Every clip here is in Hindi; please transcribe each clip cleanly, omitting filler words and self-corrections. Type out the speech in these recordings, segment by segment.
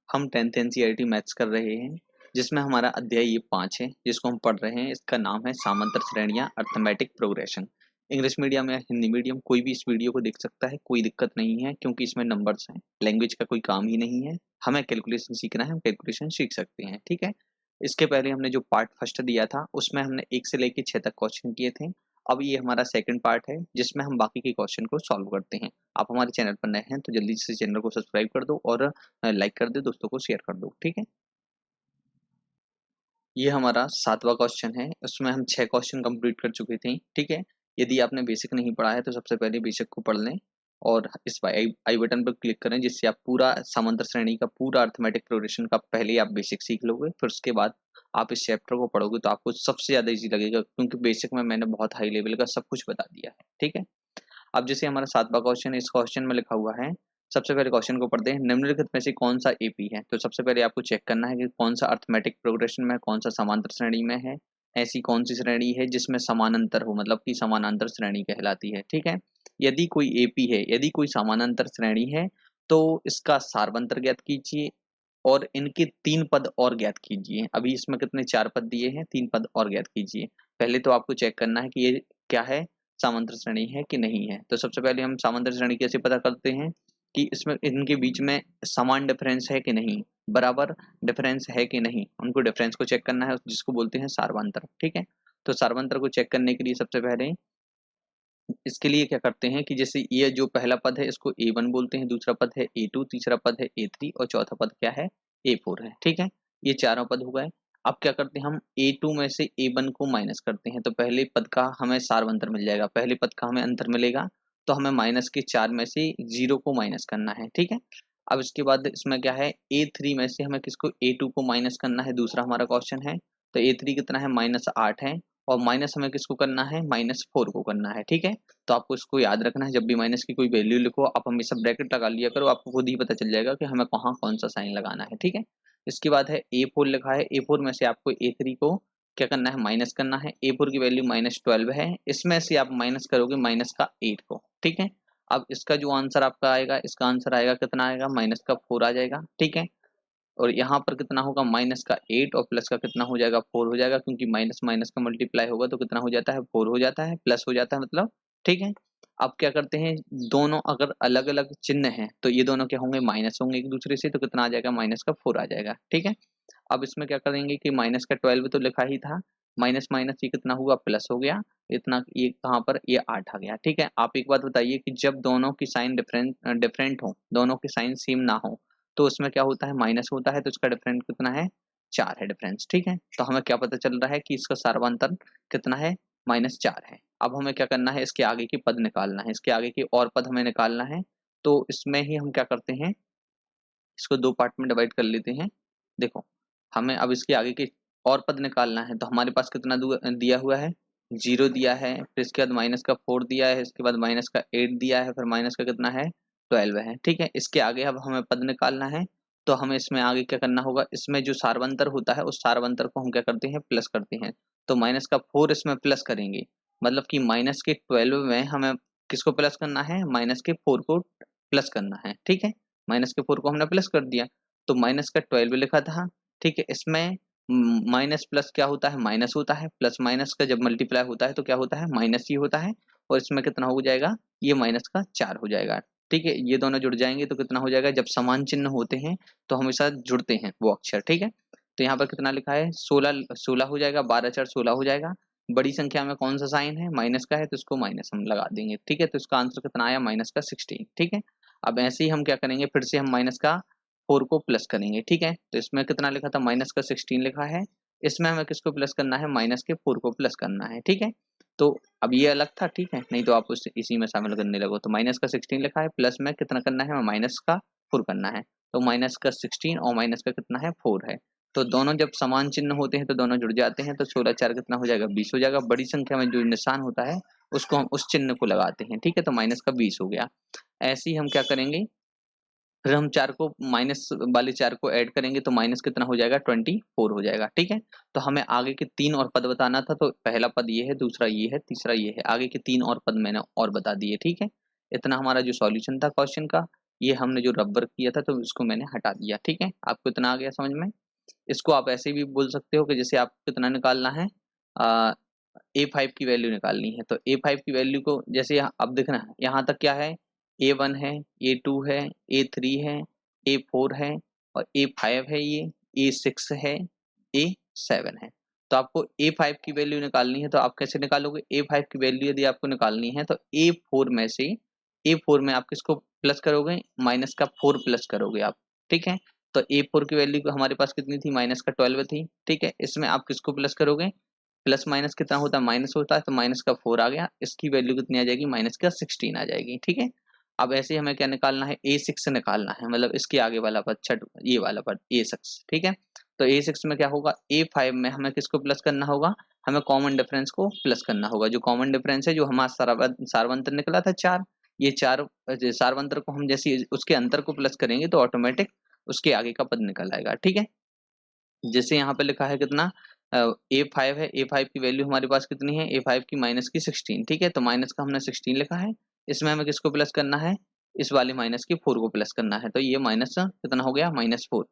हम 10th एनसीईआरटी मैथ्स कर रहे हैं, जिसमें हमारा अध्याय ये 5 है, जिसको हम पढ़ रहे हैं। इसका नाम है समांतर श्रेणियां, अर्थमेटिक प्रोग्रेशन। इंग्लिश मीडियम या हिंदी मीडियम कोई भी इस वीडियो को देख सकता है, कोई दिक्कत नहीं है, क्योंकि इसमें नंबर्स हैं। लैंग्वेज का कोई काम ही नहीं है। हमें कैलकुलेशन सीखना है, हम कैलकुलेशन सीख सकते हैं, ठीक है। इसके पहले हमने जो पार्ट फर्स्ट दिया था, उसमें हमने 1 से लेकर 6 तक क्वेश्चन किए थे। अब ये हमारा सेकंड पार्ट है, जिसमें हम बाकी के क्वेश्चन को सॉल्व करते हैं। आप हमारे चैनल पर नए हैं तो जल्दी से चैनल को सब्सक्राइब कर दो और लाइक कर दो, दोस्तों को शेयर कर दो, ठीक है। ये हमारा 7वां क्वेश्चन है। उसमें हम 6 क्वेश्चन कंप्लीट कर चुके थे, ठीक है। यदि आपने बेसिक नहीं पढ़ा है तो सबसे पहले बेसिक को पढ़ लें और इस आई बटन पर क्लिक करें, जिससे आप पूरा समांतर श्रेणी का पूरा अर्थमेटिक प्रोग्रेशन का पहले ही आप बेसिक सीख लोगे। फिर उसके बाद आप इस चैप्टर को पढ़ोगे तो आपको सबसे ज्यादा इजी लगेगा, क्योंकि बेसिक में मैंने बहुत हाई लेवल का सब कुछ बता दिया है, ठीक है। अब जैसे हमारा 7वां क्वेश्चन है, इस क्वेश्चन में लिखा हुआ है, सबसे पहले क्वेश्चन को पढ़ते हैं। निम्नलिखित में से कौन सा एपी है? तो सबसे पहले आपको चेक करना है कि कौन सा अर्थमेटिक प्रोग्रेशन में, कौन सा समांतर श्रेणी में है। ऐसी कौन सी श्रेणी है जिसमें समानांतर हो, मतलब कि समानांतर श्रेणी कहलाती है, ठीक है। यदि कोई एपी है, यदि कोई समानांतर श्रेणी है, तो इसका सारवंतर ज्ञात कीजिए और इनके 3 पद और ज्ञात कीजिए। अभी इसमें कितने 4 पद दिए हैं, 3 पद और ज्ञात कीजिए। पहले तो आपको चेक करना है कि ये क्या है, समांतर श्रेणी है कि नहीं है। तो सबसे पहले हम समांतर श्रेणी कैसे पता करते हैं कि इसमें इनके बीच में समान डिफरेंस है कि नहीं, बराबर डिफरेंस है कि नहीं। उनको डिफरेंस को चेक करना है, जिसको बोलते हैं सारवंतर, ठीक है। तो सारवंतर को चेक करने के लिए सबसे पहले इसके लिए क्या करते हैं कि जैसे ये जो पहला पद है इसको A1 बोलते हैं, दूसरा पद है A2, तीसरा पद है A3 और चौथा पद क्या है, A4 है, ठीक है। ये चारों पद हो गए। अब क्या करते हैं, हम A2 में से A1 को माइनस करते हैं, तो पहले पद का हमें सारवंतर मिल जाएगा, पहले पद का हमें अंतर मिलेगा। तो हमें माइनस के 4 में से 0 को माइनस करना है, ठीक है। अब इसके बाद इसमें क्या है, A3 में से हमें किसको, A2 को माइनस करना है, दूसरा हमारा क्वेश्चन है। तो A3 कितना है, -8 है। और माइनस हमें किसको करना है, -4 को करना है, ठीक है। तो आपको इसको याद रखना है, जब भी माइनस की कोई वैल्यू लिखो आप हमेशा ब्रैकेट लगा लिया करो, आपको खुद ही पता चल जाएगा कि हमें कहाँ कौन सा साइन लगाना है, ठीक है। इसके बाद है A4 लिखा है, A4 में से आपको A3 को क्या करना है, माइनस करना है। A4 की वैल्यू -12 है, इसमें से आप माइनस करोगे माइनस का 8 को, ठीक है। अब इसका जो आंसर आपका आएगा, इसका आंसर आएगा कितना आएगा, माइनस का 4 आ जाएगा, ठीक है। और यहाँ पर कितना होगा, माइनस का 8 और प्लस का कितना हो जाएगा, 4 हो जाएगा, क्योंकि माइनस माइनस का मल्टीप्लाई होगा तो कितना हो जाता है, 4 हो जाता है, प्लस हो जाता है मतलब, ठीक है। अब क्या करते हैं, दोनों अगर अलग अलग चिन्ह हैं तो ये दोनों क्या होंगे, माइनस होंगे एक दूसरे से, तो कितना आ जाएगा, माइनस का 4 आ जाएगा, ठीक है। अब इसमें क्या करेंगे कि माइनस का 12 तो लिखा ही था, माइनस माइनस ये कितना हुआ, प्लस हो गया। इतना ये कहाँ पर, ये 8 आ गया, ठीक है। आप एक बात बताइए कि जब दोनों की साइन डिफरेंट हो, दोनों की साइन सेम ना हो, तो उसमें क्या होता है, माइनस होता है। तो इसका डिफरेंस कितना है, 4 है डिफरेंस, ठीक है। तो हमें क्या पता चल रहा है कि इसका सारवांतर कितना है, -4 है। अब हमें क्या करना है, इसके आगे की पद निकालना है, इसके आगे की और पद हमें निकालना है। तो इसमें ही हम क्या करते हैं, इसको 2 पार्ट में डिवाइड कर लेते हैं। देखो, हमें अब इसके आगे के और पद निकालना है, तो हमारे पास कितना दिया हुआ है, 0 दिया है, फिर इसके बाद माइनस का 4 दिया है, इसके बाद माइनस का 8 दिया है, फिर माइनस का कितना है, 12 है, ठीक है। इसके आगे अब हमें पद निकालना है, तो हमें इसमें आगे क्या करना होगा, इसमें जो सारवंतर होता है उस सारवंतर को हम क्या करते हैं, प्लस करते हैं। तो माइनस का 4 इसमें प्लस करेंगे, मतलब कि माइनस के 12 में हमें किसको प्लस करना है, माइनस के 4 को प्लस करना है, ठीक है। माइनस के 4 को हमने प्लस कर दिया, तो माइनस का 12 लिखा था, ठीक है। इसमें माइनस प्लस क्या होता है, माइनस होता है, प्लस माइनस का जब मल्टीप्लाई होता है तो क्या होता है, माइनस ही होता है। और इसमें कितना हो जाएगा, ये माइनस का 4 हो जाएगा, ठीक है। ये दोनों जुड़ जाएंगे तो कितना हो जाएगा, जब समान चिन्ह होते हैं तो हमेशा जुड़ते हैं वो अक्षर, ठीक है। तो यहाँ पर कितना लिखा है, 16 16 हो जाएगा, 12 4 16 हो जाएगा। बड़ी संख्या में कौन सा साइन है, माइनस का है, तो इसको माइनस हम लगा देंगे, ठीक है। तो इसका आंसर कितना आया, -16, ठीक है। अब ऐसे ही हम क्या करेंगे, फिर से हम माइनस का 4 को प्लस करेंगे, ठीक है। तो इसमें कितना लिखा था, -16 लिखा है, इसमें हमें किसको प्लस करना है, माइनस के 4 को प्लस करना है, ठीक है। तो अब ये अलग था, ठीक है, नहीं तो आप उस इसी में शामिल करने लगो। तो -16 लिखा है, प्लस में कितना करना है, माइनस का 4 करना है। तो -16 और माइनस का कितना है, 4 है। तो दोनों जब समान चिन्ह होते हैं तो दोनों जुड़ जाते हैं, तो 16 4 कितना हो जाएगा, 20 हो जाएगा। बड़ी संख्या में जो निशान होता है उसको हम उस चिन्ह को लगाते हैं, ठीक है। तो माइनस का 20 हो गया। ऐसे ही हम क्या करेंगे, फिर हम 4 को माइनस वाले 4 को ऐड करेंगे तो माइनस कितना हो जाएगा, 24 हो जाएगा, ठीक है। तो हमें आगे के 3 और पद बताना था, तो पहला पद ये है, दूसरा ये है, तीसरा ये है, आगे के 3 और पद मैंने और बता दिए, ठीक है। इतना हमारा जो सॉल्यूशन था क्वेश्चन का, ये हमने जो रब वर्क किया था तो इसको मैंने हटा दिया। ठीक है, आपको इतना आ गया समझ में। इसको आप ऐसे भी बोल सकते हो कि जैसे आपको कितना निकालना है, A5 की वैल्यू निकालनी है, तो A5 की वैल्यू को जैसे अब देखना है यहाँ तक क्या है, A1 है, A2 है, A3 है, A4 है और A5 है, ये A6 है, A7 है। तो आपको A5 की वैल्यू निकालनी है, तो आप कैसे निकालोगे? A5 की वैल्यू यदि आपको निकालनी है तो A4 में से, A4 में आप किसको प्लस करोगे? माइनस का 4 प्लस करोगे आप। ठीक है, तो A4 की वैल्यू हमारे पास कितनी थी? माइनस का 12 थी। ठीक है, इसमें आप किसको प्लस करोगे? प्लस माइनस कितना होता है? माइनस होता है, तो माइनस का 4 आ गया। इसकी वैल्यू कितनी आ जाएगी? माइनस का 16 आ जाएगी। ठीक है, अब ऐसे ही हमें क्या निकालना है? A6 निकालना है, मतलब इसके आगे वाला पद, छठ ये वाला पद A6। ठीक है, तो A6 में क्या होगा? A5 में हमें किसको प्लस करना होगा? हमें कॉमन डिफरेंस को प्लस करना होगा। जो कॉमन डिफरेंस है, जो हमारा सारवंतर निकला था 4, ये 4 सारवंतर को हम जैसे उसके अंतर को प्लस करेंगे तो ऑटोमेटिक उसके आगे का पद निकल आएगा। ठीक है, जैसे यहाँ पे लिखा है कितना, A5 है, A5 की वैल्यू हमारे पास कितनी है? A5 की माइनस की 16। ठीक है, तो माइनस का हमने 16 लिखा है, इसमें हमें किसको प्लस करना है? इस वाले माइनस की 4 को प्लस करना है, तो ये माइनस कितना हो गया? -4।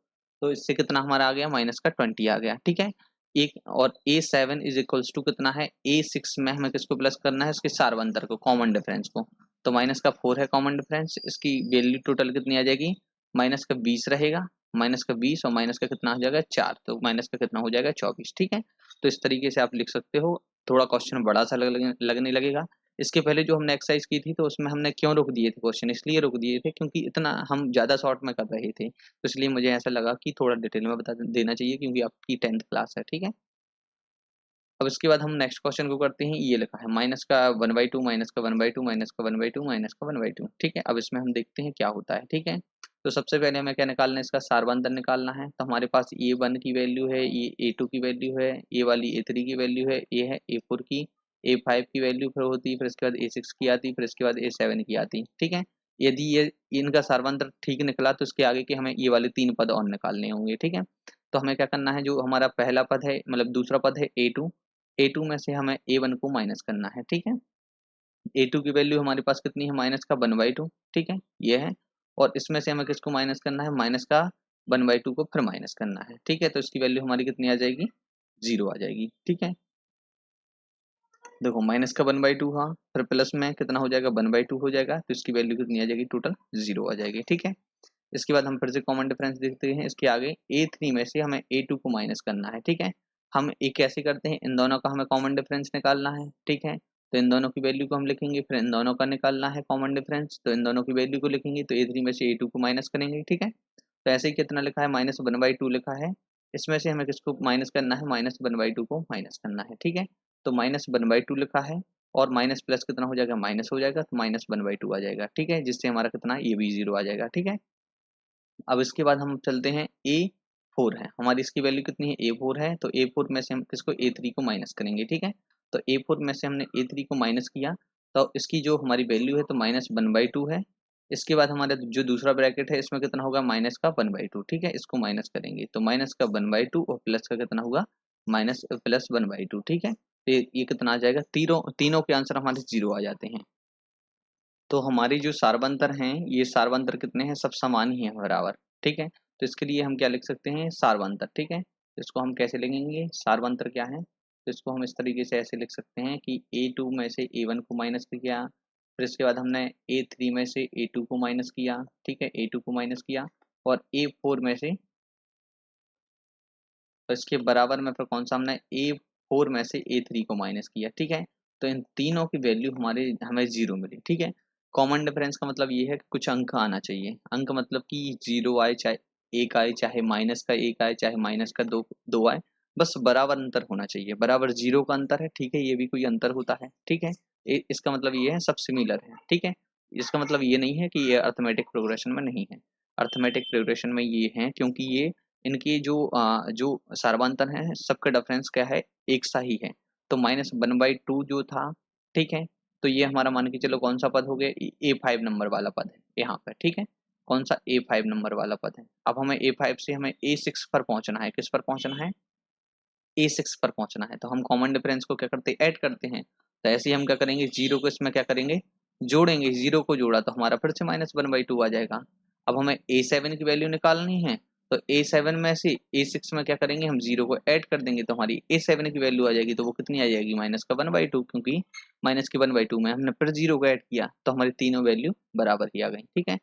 तो इससे कितना हमारा आ गया? माइनस का 20 आ गया। ठीक है, एक और A7 इज इक्वल्स टू कितना है? A6 में हमें किसको प्लस करना है? इसके सारवंतर को, कॉमन डिफरेंस को। तो माइनस का 4 है कॉमन डिफरेंस, इसकी वैल्यू टोटल कितनी आ जाएगी? माइनस का 20 रहेगा, माइनस का 20 और माइनस का कितना हो जाएगा? 4, तो माइनस का कितना हो जाएगा? 24। ठीक है, तो इस तरीके से आप लिख सकते हो। थोड़ा क्वेश्चन बड़ा सा लगने लगेगा। इसके पहले जो हमने एक्सरसाइज की थी तो उसमें हमने क्यों रोक दिए थे क्वेश्चन? इसलिए रोक दिए थे क्योंकि इतना हम ज़्यादा शॉर्ट में कर रहे थे, तो इसलिए मुझे ऐसा लगा कि थोड़ा डिटेल में बता देना चाहिए, क्योंकि आपकी 10th क्लास है। ठीक है, अब इसके बाद हम नेक्स्ट क्वेश्चन को करते हैं। ये लिखा है माइनस का 1/2, माइनस का 1/2, माइनस का 1/2, माइनस का 1/2। ठीक है, अब इसमें हम देखते हैं क्या होता है। ठीक है, तो सबसे पहले हमें क्या निकालना है? इसका सारबंधन निकालना है। तो हमारे पास A1 की वैल्यू है, ये A2 की वैल्यू है, ये वाली A3 की वैल्यू है, ये है A4 की, A5 की वैल्यू फिर होती है, फिर इसके बाद A6 की आती, फिर इसके बाद A7 की आती। ठीक है, यदि ये इनका सारबंधन ठीक निकला तो इसके आगे के हमें ये वाले 3 पद और निकालने होंगे। ठीक है, तो हमें क्या करना है? जो हमारा पहला पद है, मतलब दूसरा पद है A2, A2 में से हमें A1 को माइनस करना है। ठीक है, A2 की वैल्यू हमारे पास कितनी है? माइनस का 1/2। ठीक है, ये है, और इसमें से हमें किसको माइनस करना है? माइनस का 1/2 को फिर माइनस करना है। ठीक है, तो इसकी वैल्यू हमारी कितनी आ जाएगी? 0 आ जाएगी। ठीक है, देखो माइनस का 1/2 हाँ, फिर प्लस में कितना हो जाएगा? 1/2 हो जाएगा, तो इसकी वैल्यू कितनी आ जाएगी? टोटल 0 आ जाएगी। ठीक है, इसके बाद हम फिर से कॉमन डिफरेंस देखते हैं। इसके आगे A3 में से हमें A2 को माइनस करना है। ठीक है, हम एक कैसे करते हैं? इन दोनों का हमें कॉमन डिफरेंस निकालना है। ठीक है, तो इन दोनों की वैल्यू को हम लिखेंगे, फिर इन दोनों का निकालना है कॉमन डिफरेंस, तो इन दोनों की वैल्यू को लिखेंगे, तो A3 में से A2 को माइनस करेंगे। ठीक है, तो ऐसे ही कितना लिखा है? -1/2 लिखा है, इसमें से हमें किसको माइनस करना है? -1/2 को माइनस करना है। ठीक है, तो -1/2 लिखा है, और माइनस प्लस कितना हो जाएगा? माइनस हो जाएगा, तो -1/2 आ जाएगा। ठीक है, जिससे हमारा कितना? ये भी 0 आ जाएगा। ठीक है, अब इसके बाद हम चलते हैं A4 है, हमारी इसकी वैल्यू कितनी है? A4 है, तो A4 में से हम किसको? A3 को माइनस करेंगे। ठीक है, तो A4 में से हमने A3 को माइनस किया, तो इसकी जो हमारी वैल्यू है तो -1/2 है। इसके बाद हमारा जो दूसरा ब्रैकेट है इसमें कितना होगा? माइनस का 1/2। ठीक है, इसको माइनस करेंगे, तो माइनस का 1/2 और प्लस का कितना होगा? Minus plus 1/2। ठीक है, तो ये कितना आ जाएगा? तीनों तीनों के आंसर हमारे 0 आ जाते हैं। तो हमारी जो सारबंतर हैं, ये सारबंतर कितने हैं? सब समान ही हैं, बराबर। ठीक है, तो इसके लिए हम क्या लिख सकते हैं? सारबंतर। ठीक है, तो इसको हम कैसे लिखेंगे? सारबंतर क्या है? तो इसको हम इस तरीके से ऐसे लिख सकते हैं कि A2 में से A1 को माइनस किया, फिर इसके बाद हमने A3 में से A2 को माइनस किया। ठीक है, A2 को माइनस किया, और A4 में से, तो इसके बराबर में फिर कौन सा? हमने A4 में से A3 को माइनस किया। ठीक है, तो इन तीनों की वैल्यू हमारे हमें 0 मिली। ठीक है, कॉमन डिफरेंस का मतलब ये है कि कुछ अंक आना चाहिए। अंक मतलब कि 0 आए, चाहे 1 आए, चाहे माइनस का 1 आए, चाहे माइनस का 2 आए, बस बराबर अंतर होना चाहिए। बराबर 0 का अंतर है, ठीक है, ये भी कोई अंतर होता है। ठीक है, इसका मतलब ये है सब सिमिलर है। ठीक है, इसका मतलब ये नहीं है कि ये अर्थमेटिक प्रोग्रेशन में नहीं है। अर्थमेटिक प्रोग्रेशन में ये है, क्योंकि ये इनकी जो सारवांतर है, सबका डिफरेंस क्या है? एक सा ही है। तो -1/2 जो था, ठीक है, तो ये हमारा मान के चलो कौन सा पद हो गया? A5 नंबर वाला पद है यहाँ पर। ठीक है, कौन सा? A5 नंबर वाला पद है। अब हमें A5 से हमें A6 पर पहुंचना है। किस पर पहुंचना है? A6 पर पहुंचना है, तो हम कॉमन डिफरेंस को क्या करते हैं? ऐड करते हैं। तो ऐसे ही हम क्या करेंगे? 0 को इसमें क्या करेंगे? जोड़ेंगे, 0 को जोड़ा तो हमारा फिर से -1/2 आ जाएगा। अब हमें A7 की वैल्यू निकालनी है, तो A7 में से A6 में क्या करेंगे, हम 0 को ऐड कर देंगे तो हमारी A7 की वैल्यू आ जाएगी, तो वो कितनी आ जाएगी, -1/2, क्योंकि -1/2 में हमने फिर 0 को ऐड किया तो हमारी तीनों वैल्यू बराबर ही आ गई। ठीक है,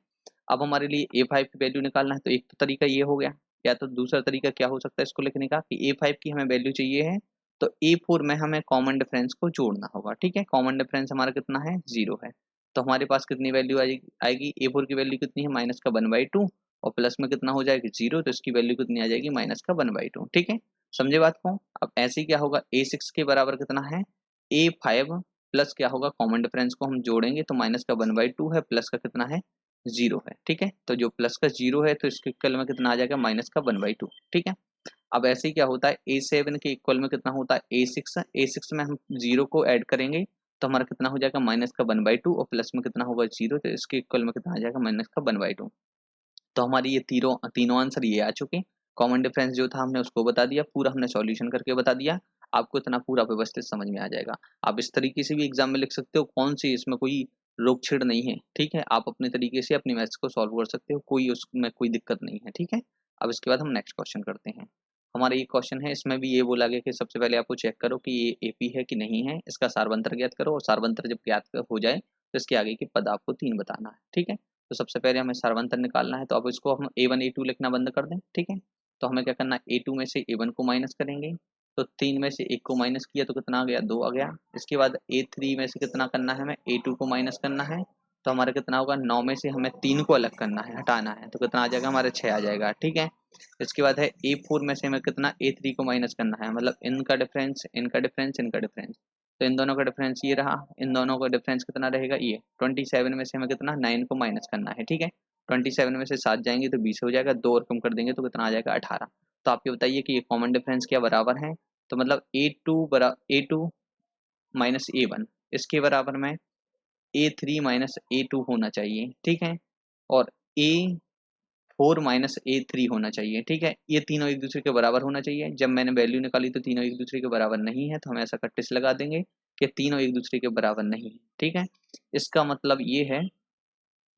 अब हमारे लिए A5 की वैल्यू निकालना है, तो एक तो तरीका ये हो गया, या तो दूसरा तरीका क्या हो सकता है इसको लिखने का कि A5 की हमें वैल्यू चाहिए है, तो A4 में हमें कॉमन डिफरेंस को जोड़ना होगा। ठीक है, कॉमन डिफरेंस हमारा कितना है, 0 है, तो हमारे पास कितनी वैल्यू आएगी, A4 की वैल्यू कितनी है, -1/2, और प्लस में कितना हो जाएगा 0, तो इसकी वैल्यू कितनी आ जाएगी, -1/2। ठीक है, समझे बात को। अब ऐसे ही क्या होगा, A6 के बराबर कितना है, A5 प्लस क्या होगा, कॉमन डिफरेंस को हम जोड़ेंगे तो -1/2 है, प्लस का कितना है, 0 है। ठीक है, तो जो प्लस का 0 है तो इसके इक्वल में कितना आ जाएगा, -1/2। ठीक है, अब ऐसे ही क्या होता है, A7 के इक्वल में कितना होता है, A6 में हम 0 को ऐड करेंगे तो हमारा कितना हो जाएगा, -1/2, और प्लस में कितना होगा, 0, तो इसके इक्वल में कितना आ जाएगा, -1/2। तो हमारी ये तीनों तीनों आंसर ये आ चुके। कॉमन डिफरेंस जो था हमने उसको बता दिया, पूरा हमने सॉल्यूशन करके बता दिया, आपको इतना पूरा व्यवस्थित समझ में आ जाएगा। आप इस तरीके से भी एग्जाम में लिख सकते हो, कौन सी इसमें कोई रोक छेड़ नहीं है। ठीक है, आप अपने तरीके से अपनी मैथ्स को सॉल्व कर सकते हो, कोई उसमें कोई दिक्कत नहीं है। ठीक है, अब इसके बाद हम नेक्स्ट क्वेश्चन करते हैं। हमारा ये क्वेश्चन है, इसमें भी ये बोला गया कि सबसे पहले आपको चेक करो कि ये एपी है कि नहीं है, इसका सारवंतर ज्ञात करो, और सारवंतर जब ज्ञात हो जाए तो इसके आगे के पद आपको 3 बताना है। ठीक है, तो सबसे पहले हमें सारवंतर निकालना है, तो अब इसको हम A1 A2 लिखना बंद कर दें। ठीक है, तो हमें क्या करना है, A2 में से A1 को माइनस करेंगे, तो 3 में से 1 को माइनस किया तो कितना आ गया, 2 आ गया। इसके बाद A3 में से कितना करना है, हमें A2 को माइनस करना है, तो हमारा कितना होगा, 9 में से हमें 3 को अलग करना है, हटाना है, तो कितना आ जाएगा, हमारे 6 आ जाएगा। ठीक है, इसके बाद है A4 में से हमें कितना, A3 को माइनस करना है, मतलब इनका डिफरेंस, इनका डिफरेंस, इनका डिफरेंस, तो इन दोनों का डिफरेंस ये रहा, इन दोनों का डिफरेंस कितना रहेगा, ये 27 में से हमें कितना, 9 को माइनस करना है। ठीक है, 27 में से 7 जाएंगे तो 20 हो जाएगा, 2 और कम कर देंगे तो कितना आ जाएगा, 18। तो आप ये बताइए कि ये कॉमन डिफरेंस क्या बराबर है, तो मतलब A2 माइनस A1, इसके बराबर में A3 माइनस A2 होना चाहिए। ठीक है, और A4 माइनस A3 होना चाहिए। ठीक है, ये तीनों एक दूसरे के बराबर होना चाहिए। जब मैंने वैल्यू निकाली तो तीनों एक दूसरे के बराबर नहीं है, तो हम ऐसा कट्टिस लगा देंगे कि तीनों एक दूसरे के बराबर नहीं है। ठीक है, इसका मतलब ये है,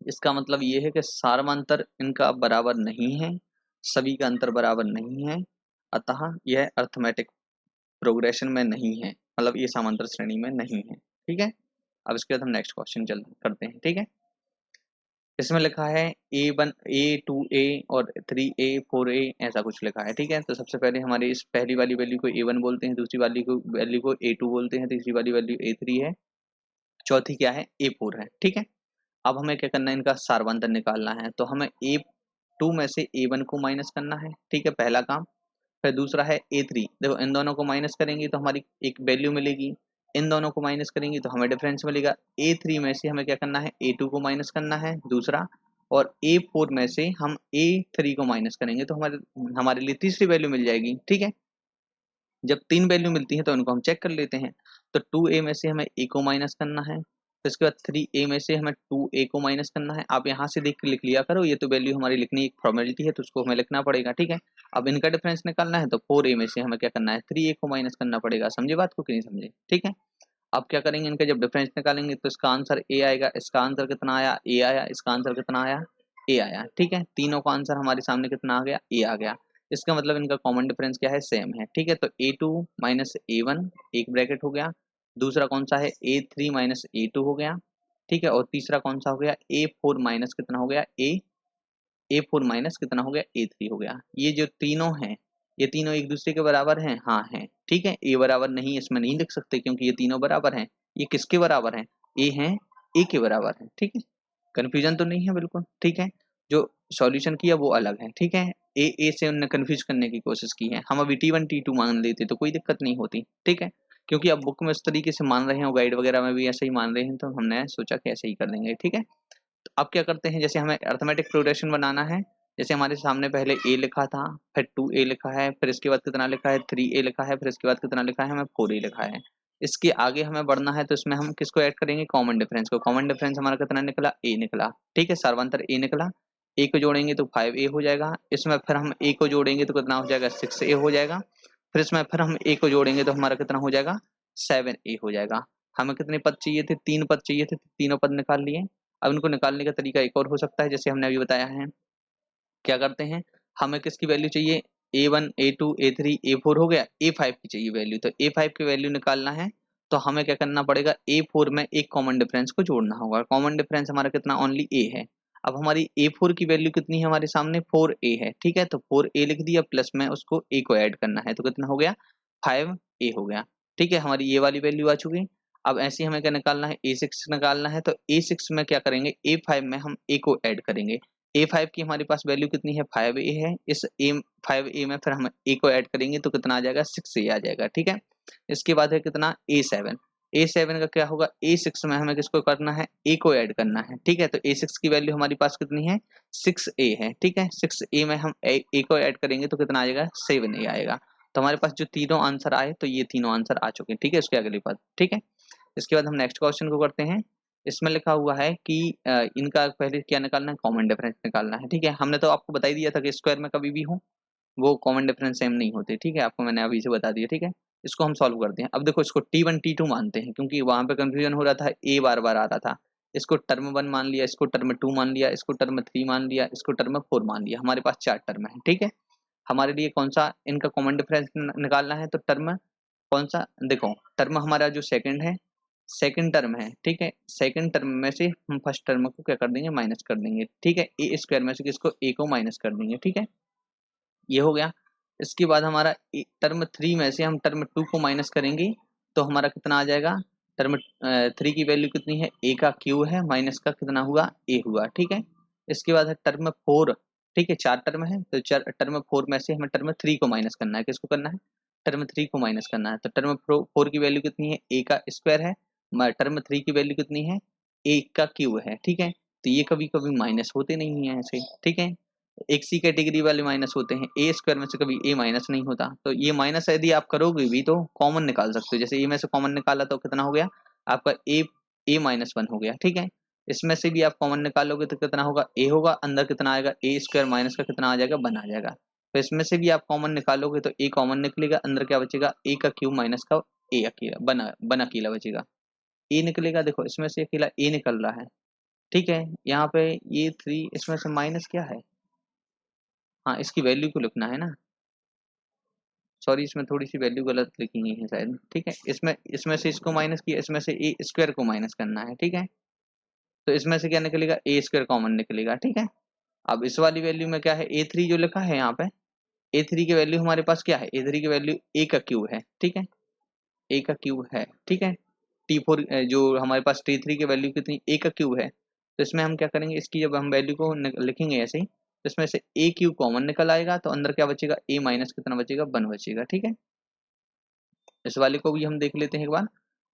इसका मतलब ये है कि सारमांतर इनका बराबर नहीं है, सभी का अंतर बराबर नहीं है, अतः यह अर्थमेटिक प्रोग्रेशन में नहीं है, मतलब ये समांतर श्रेणी में नहीं है। ठीक है, अब इसके बाद हम नेक्स्ट क्वेश्चन चल करते हैं। ठीक है, इसमें लिखा है A1 A2A और 3A 4A ऐसा कुछ लिखा है। ठीक है, तो सबसे पहले हमारे इस पहली वाली वैल्यू को A1 बोलते हैं, दूसरी वाली को वैल्यू को A2 बोलते हैं, तीसरी वाली वैल्यू A3 है, चौथी क्या है, A4 है। ठीक है, अब हमें क्या करना है, इनका सारवंतर निकालना है, तो हमें A2 में से A1 को माइनस करना है। ठीक है, पहला काम। फिर दूसरा है A3, देखो इन दोनों को माइनस करेंगे तो हमारी एक वैल्यू मिलेगी, इन दोनों को माइनस करेंगे तो हमें डिफरेंस मिलेगा। A3 में से हमें क्या करना है, A2 को माइनस करना है दूसरा, और A4 में से हम A3 को माइनस करेंगे तो हमारे हमारे लिए तीसरी वैल्यू मिल जाएगी। ठीक है, जब 3 वैल्यू मिलती है तो उनको हम चेक कर लेते हैं। तो 2A में से हमें A को माइनस करना है, तो इसके बाद 3A में से हमें 2A को माइनस करना है। आप यहाँ से देख के लिख लिया करो, ये तो वैल्यू हमारी लिखनी एक फॉर्मेलिटी है, तो उसको हमें लिखना पड़ेगा। ठीक है, अब इनका डिफरेंस निकालना है, तो 4A में से हमें क्या करना है, 3A को माइनस करना पड़ेगा। समझे बात को कि नहीं समझे। ठीक है, अब क्या करेंगे, इनका जब डिफरेंस निकालेंगे तो इसका आंसर A आएगा, इसका आंसर कितना आया, A आया, इसका आंसर कितना आया, A आया। ठीक है, तीनों का आंसर हमारे सामने कितना आ गया, A आ गया। इसका मतलब इनका कॉमन डिफरेंस क्या है, सेम है। ठीक है, तो A2 माइनस A1 एक ब्रैकेट हो गया, दूसरा कौन सा है, A3 माइनस A2 हो गया। ठीक है, और तीसरा कौन सा हो गया, A4 माइनस कितना हो गया, A4 माइनस कितना हो गया, A3 हो गया। ये जो तीनों हैं, ये तीनों एक दूसरे के बराबर हैं, हाँ हैं। ठीक है, A बराबर नहीं, इसमें नहीं लिख सकते क्योंकि ये तीनों बराबर हैं। ये किसके बराबर हैं, A हैं, A के बराबर हैं। ठीक है, कंफ्यूजन तो नहीं है बिल्कुल। ठीक है, जो सॉल्यूशन किया वो अलग है। ठीक है, ए से उन्होंने कंफ्यूज करने की कोशिश की है। हम अभी T1 T2 मान लेते तो कोई दिक्कत नहीं होती। ठीक है, क्योंकि अब बुक में इस तरीके से मान रहे हैं और गाइड वगैरह में भी ऐसे ही मान रहे हैं, तो हमने सोचा कि ऐसे ही कर देंगे। ठीक है, तो अब क्या करते हैं, जैसे हमें अरिथमेटिक प्रोग्रेशन बनाना है, जैसे हमारे सामने पहले A लिखा था, फिर 2A लिखा है, फिर इसके बाद कितना लिखा है, 3A लिखा है, फिर इसके बाद कितना लिखा है, हमें 4A लिखा है। इसके आगे हमें बढ़ना है, तो इसमें हम किसको ऐड करेंगे, कॉमन डिफरेंस को। कॉमन डिफरेंस हमारा कितना निकला, A निकला। ठीक है, सर्वांतर A निकला, A को जोड़ेंगे तो 5A हो जाएगा। इसमें फिर हम A को जोड़ेंगे तो कितना हो जाएगा, 6A हो जाएगा। फिर इसमें फिर हम A को जोड़ेंगे तो हमारा कितना हो जाएगा, 7A हो जाएगा। हमें कितने पद चाहिए थे, 3 पद चाहिए थे, तीनों पद निकाल लिए। अब इनको निकालने का तरीका एक और हो सकता है, जैसे हमने अभी बताया है। क्या करते हैं, हमें किसकी वैल्यू चाहिए, A1 A2 A3 A4 हो गया, A5 की चाहिए वैल्यू, तो A5 की वैल्यू निकालना है तो हमें क्या करना पड़ेगा, A4 में एक कॉमन डिफरेंस को जोड़ना होगा। कॉमन डिफरेंस हमारा कितना, ओनली A है। अब हमारी A4 की वैल्यू कितनी है हमारे सामने, 4A है, ठीक है, तो 4A लिख दिया, प्लस में उसको A को ऐड करना है, तो कितना हो गया, 5A हो गया। ठीक है, हमारी ये वाली वैल्यू आ चुकी। अब ऐसे ही हमें क्या निकालना है, A6 निकालना है, तो A6 में क्या करेंगे, A5 में हम A को ऐड करेंगे। A5 की हमारे पास वैल्यू कितनी है, 5A है। इस A 5A में फिर हम A को ऐड करेंगे तो कितना आ जाएगा, 6A आ जाएगा। ठीक है, इसके बाद है कितना, A7। A7 का क्या होगा, A6 में हमें किसको करना है, A को ऐड करना है। ठीक है, तो A6 की वैल्यू हमारी पास कितनी है, 6A है। ठीक है, 6A में हम A को ऐड करेंगे तो कितना आ जाएगा, 7A आएगा। तो हमारे पास जो तीनों आंसर आए, तो ये तीनों आंसर आ चुके हैं। ठीक है, इसके अगली बात। ठीक है, इसके बाद हम नेक्स्ट क्वेश्चन को करते हैं। इसमें लिखा हुआ है कि इनका पहले क्या निकालना है, कॉमन डिफरेंस निकालना है। ठीक है, हमने तो आपको बता ही दिया था कि स्क्वायर में कभी भी हो वो कॉमन डिफरेंस सेम नहीं होते। ठीक है, आपको मैंने अभी से बता दिया। ठीक है, इसको हम सॉल्व करते हैं। अब देखो, इसको T1 T2 मानते हैं, क्योंकि वहां पे कंफ्यूजन हो रहा था, ए बार बार आ रहा था। इसको टर्म 1 मान लिया, इसको टर्म 2 मान लिया, इसको टर्म 3 मान लिया, इसको टर्म 4 मान लिया। हमारे पास 4 टर्म है। ठीक है, हमारे लिए कौन सा इनका कॉमन डिफरेंस निकालना है, तो टर्म कौन सा, देखो टर्म हमारा जो सेकंड है, सेकंड टर्म है। ठीक है, सेकंड टर्म में से हम फर्स्ट टर्म को क्या कर देंगे, माइनस कर देंगे। ठीक है, ए स्क्वायर में से किसको, ए को माइनस कर देंगे। ठीक है, ये हो गया। इसके बाद हमारा टर्म 3 में से हम टर्म 2 को माइनस करेंगे तो हमारा कितना आ जाएगा, टर्म 3 की वैल्यू कितनी है, ए का क्यू है, माइनस का कितना हुआ, ए हुआ। ठीक है, इसके बाद है टर्म 4। ठीक है, 4 टर्म है, तो टर्म 4 में से हमें टर्म 3 को माइनस करना है। किसको करना है, टर्म 3 को माइनस करना है। तो टर्म 4 की वैल्यू कितनी है, ए का स्क्वायर है, टर्म 3 की वैल्यू कितनी है, ए का क्यू है। ठीक है, तो ये कभी कभी माइनस होते नहीं है ऐसे। ठीक है, एक सी कैटेगरी वाले माइनस होते हैं, ए स्क्वायर में से कभी ए माइनस नहीं होता। तो ये माइनस यदि आप करोगे भी तो कॉमन निकाल सकते हो। जैसे ए में से कॉमन निकाला तो कितना हो गया आपका, ए-1 हो गया। ठीक है, इसमें से भी आप कॉमन निकालोगे तो कितना होगा, ए होगा, अंदर कितना आएगा, ए स्क्वायर माइनस का कितना आ जाएगा, 1 आ जाएगा। तो इसमें से भी आप कॉमन निकालोगे तो ए कॉमन निकलेगा, अंदर क्या बचेगा, ए का क्यूब माइनस का ए अकेला, बन अकेला बचेगा। ए निकलेगा, देखो इसमें से अकेला ए निकल रहा है। ठीक है, यहाँ पे ये 3, इसमें से माइनस क्या है, हाँ इसकी वैल्यू को लिखना है ना, सॉरी इसमें थोड़ी सी वैल्यू गलत लिखी गई है शायद। ठीक है, इसमें इसमें से इसको माइनस किया, इसमें से ए स्क्वायर को माइनस करना है। ठीक है, तो इसमें से क्या निकलेगा, ए स्क्वायर कॉमन निकलेगा। ठीक है, अब इस वाली वैल्यू में क्या है, A3 जो लिखा है यहाँ पे, A3 की वैल्यू हमारे पास क्या है, A3 की वैल्यू ए का क्यूब है। ठीक है, ए का क्यूब है। ठीक है, T4 जो हमारे पास T3 की वैल्यू कितनी, ए का क्यूब है। तो इसमें हम क्या करेंगे, इसकी जब हम वैल्यू को लिखेंगे ऐसे ही, तो इसमें से ए क्यूब कॉमन निकल आएगा, तो अंदर क्या बचेगा, ए माइनस कितना बचेगा, 1 बचेगा। ठीक है, इस वाले को भी हम देख लेते हैं एक बार।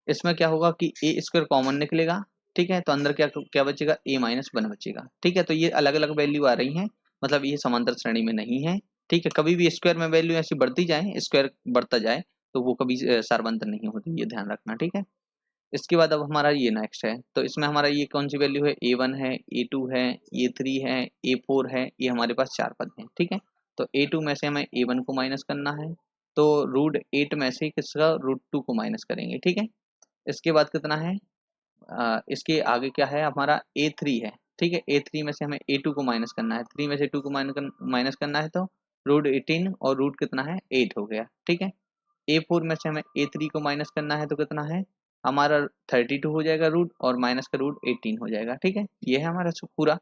इसमें क्या होगा कि ए स्क्वायर कॉमन निकलेगा। ठीक है, तो अंदर क्या क्या बचेगा, a-1 बचेगा। ठीक है, तो ये अलग अलग वैल्यू आ रही हैं, मतलब ये समांतर श्रेणी में नहीं है। ठीक है, कभी भी स्क्वायर में वैल्यू ऐसी बढ़ती जाए, स्क्वायर बढ़ता जाए तो वो कभी सार्वंत्र नहीं होती, ये ध्यान रखना। ठीक है, इसके बाद अब हमारा ये नेक्स्ट है, तो इसमें हमारा ये कौन सी वैल्यू है, A1 है, A2 है, A3 है, A4 है, ये हमारे पास 4 पद हैं। ठीक है, तो A2 में से हमें A1 को माइनस करना है, तो √8 में से किसका, √2 को माइनस करेंगे। ठीक है, इसके बाद कितना है, इसके आगे क्या है हमारा, A3 है। ठीक है, A3 में से हमें A2 को माइनस करना है, 3 में से 2 को माइनस करना है, तो √18 और रूट कितना है, 8 हो गया। ठीक है, A4 में से हमें A3 को माइनस करना है, तो कितना है हमारा, 32 हो जाएगा रूट, और माइनस का √18 हो जाएगा। ठीक है, ये है हमारा पूरा।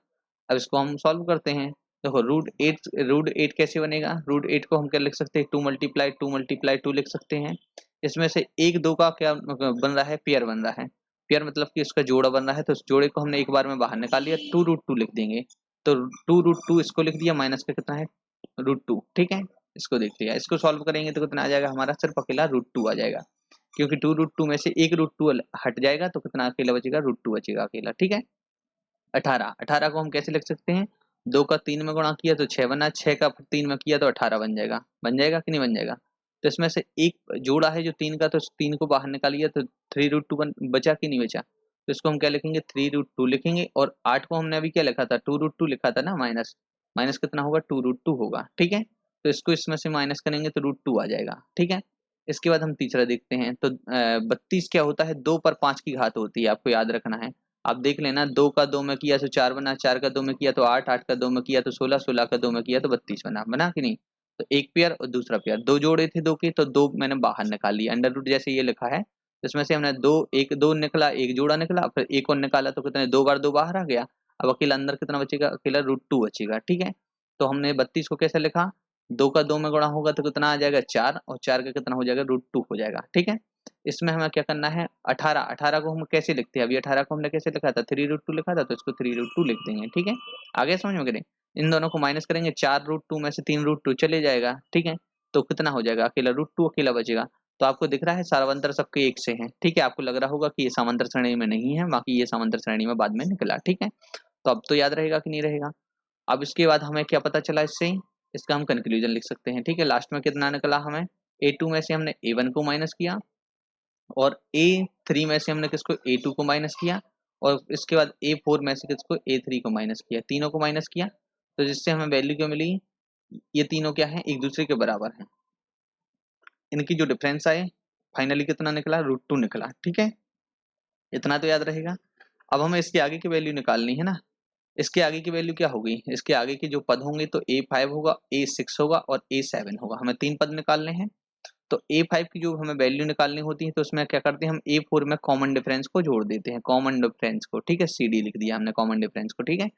अब इसको हम सॉल्व करते हैं। देखो √8 कैसे बनेगा, √8 को हम क्या लिख सकते हैं, 2 × 2 लिख सकते हैं। इसमें से 1 2 का क्या बन रहा है, पेयर बन रहा है। पेयर मतलब कि उसका जोड़ा बन रहा है, तो उस जोड़े को हमने एक बार में बाहर निकाल लिया, 2 √2 लिख देंगे। तो 2 √2 इसको लिख दिया, माइनस का कितना है, √2। ठीक है, इसको देख लिया, इसको सॉल्व करेंगे तो कितना आ जाएगा हमारा, सिर्फ अकेला √2 आ जाएगा, क्योंकि 2 √2 में से एक √2 हट जाएगा, तो कितना अकेला बचेगा, √2 बचेगा अकेला। ठीक है, 18 को हम कैसे लिख सकते हैं, 2 का 3 में गुणा किया तो 6 बना, 6 का 3 में किया तो 18 बन जाएगा कि नहीं बन जाएगा। तो इसमें से एक जोड़ा है जो 3 का, तो 3 को बाहर निकालिए तो 3 √2 बचा कि नहीं बचा। तो इसको हम क्या लिखेंगे, 3 √2 लिखेंगे, और 8 को हमने अभी क्या लिखा था, 2 √2 लिखा था ना, माइनस माइनस कितना होगा, 2 √2 होगा। ठीक है, तो इसको इसमें से माइनस करेंगे तो √2 आ जाएगा। ठीक है, इसके बाद हम तीसरा देखते हैं। तो 32 क्या होता है, 2 पर 5 की घात होती है, आपको याद रखना है। आप देख लेना, 2 का 2 में किया तो 4 बना, 4 का 2 में किया तो 8, 8 का 2 में किया तो 16, 16 का 2 में किया तो 32 बना, बना कि नहीं। तो एक पेयर और दूसरा पेयर, दो जोड़े थे 2 के, तो 2 मैंने बाहर निकाल लिया, अंडर रूट जैसे ये लिखा है। इसमें से हमने 2, एक 2 निकला, एक जोड़ा निकला, फिर एक और निकाला तो कितने, 2 बार 2 बाहर आ गया। अब अकेला अंदर कितना बचेगा, अकेला √2 बचेगा, ठीक है। तो हमने 32 को कैसे लिखा, 2 का 2 में गुणा होगा तो कितना आ जाएगा 4, और 4 का कितना हो जाएगा √2 हो जाएगा, ठीक है। इसमें हमें क्या करना है, 18, 18 को हम कैसे लिखते हैं, अभी 18 को हमने कैसे लिखा था, 3√2 लिखा था, तो इसको 3√2 लिख देंगे, ठीक है। आगे समझ में करें, इन दोनों को माइनस करेंगे, 4√2 में से 3√2 चले जाएगा, ठीक है। तो कितना हो जाएगा, अकेला √2 अकेला बचेगा। तो आपको दिख रहा है समांतर सबके एक से हैं, ठीक है। आपको लग रहा होगा कि ये समांतर श्रेणी में नहीं है, बाकी ये समांतर श्रेणी में बाद में निकला, ठीक है। तो अब तो याद रहेगा कि नहीं रहेगा। अब इसके बाद हमें क्या पता चला इससे, इसका हम कंक्लूजन लिख सकते हैं, ठीक है। लास्ट में कितना निकला हमें, A2 में से हमने A1 को माइनस किया, और A3 में से हमने किसको, A2 को माइनस किया, और इसके बाद A4 में से किसको, A3 को माइनस किया, तीनों को माइनस किया। तो जिससे हमें वैल्यू क्या मिली, ये तीनों क्या है, एक दूसरे के बराबर हैं। इनकी जो डिफरेंस आए, फाइनली कितना निकला, √2 निकला, ठीक है। इतना तो याद रहेगा। अब हमें इसके आगे की वैल्यू निकालनी है ना। इसके आगे की वैल्यू क्या होगी, इसके आगे के जो पद होंगे तो A5 होगा, A6 होगा और A7 होगा, हमें 3 पद निकालने हैं। तो A5 की जो हमें वैल्यू निकालनी होती है, तो उसमें क्या करते हैं हम, A4 में कॉमन डिफरेंस को जोड़ देते हैं, कॉमन डिफरेंस को, ठीक है। CD लिख दिया हमने कॉमन डिफरेंस को, ठीक है।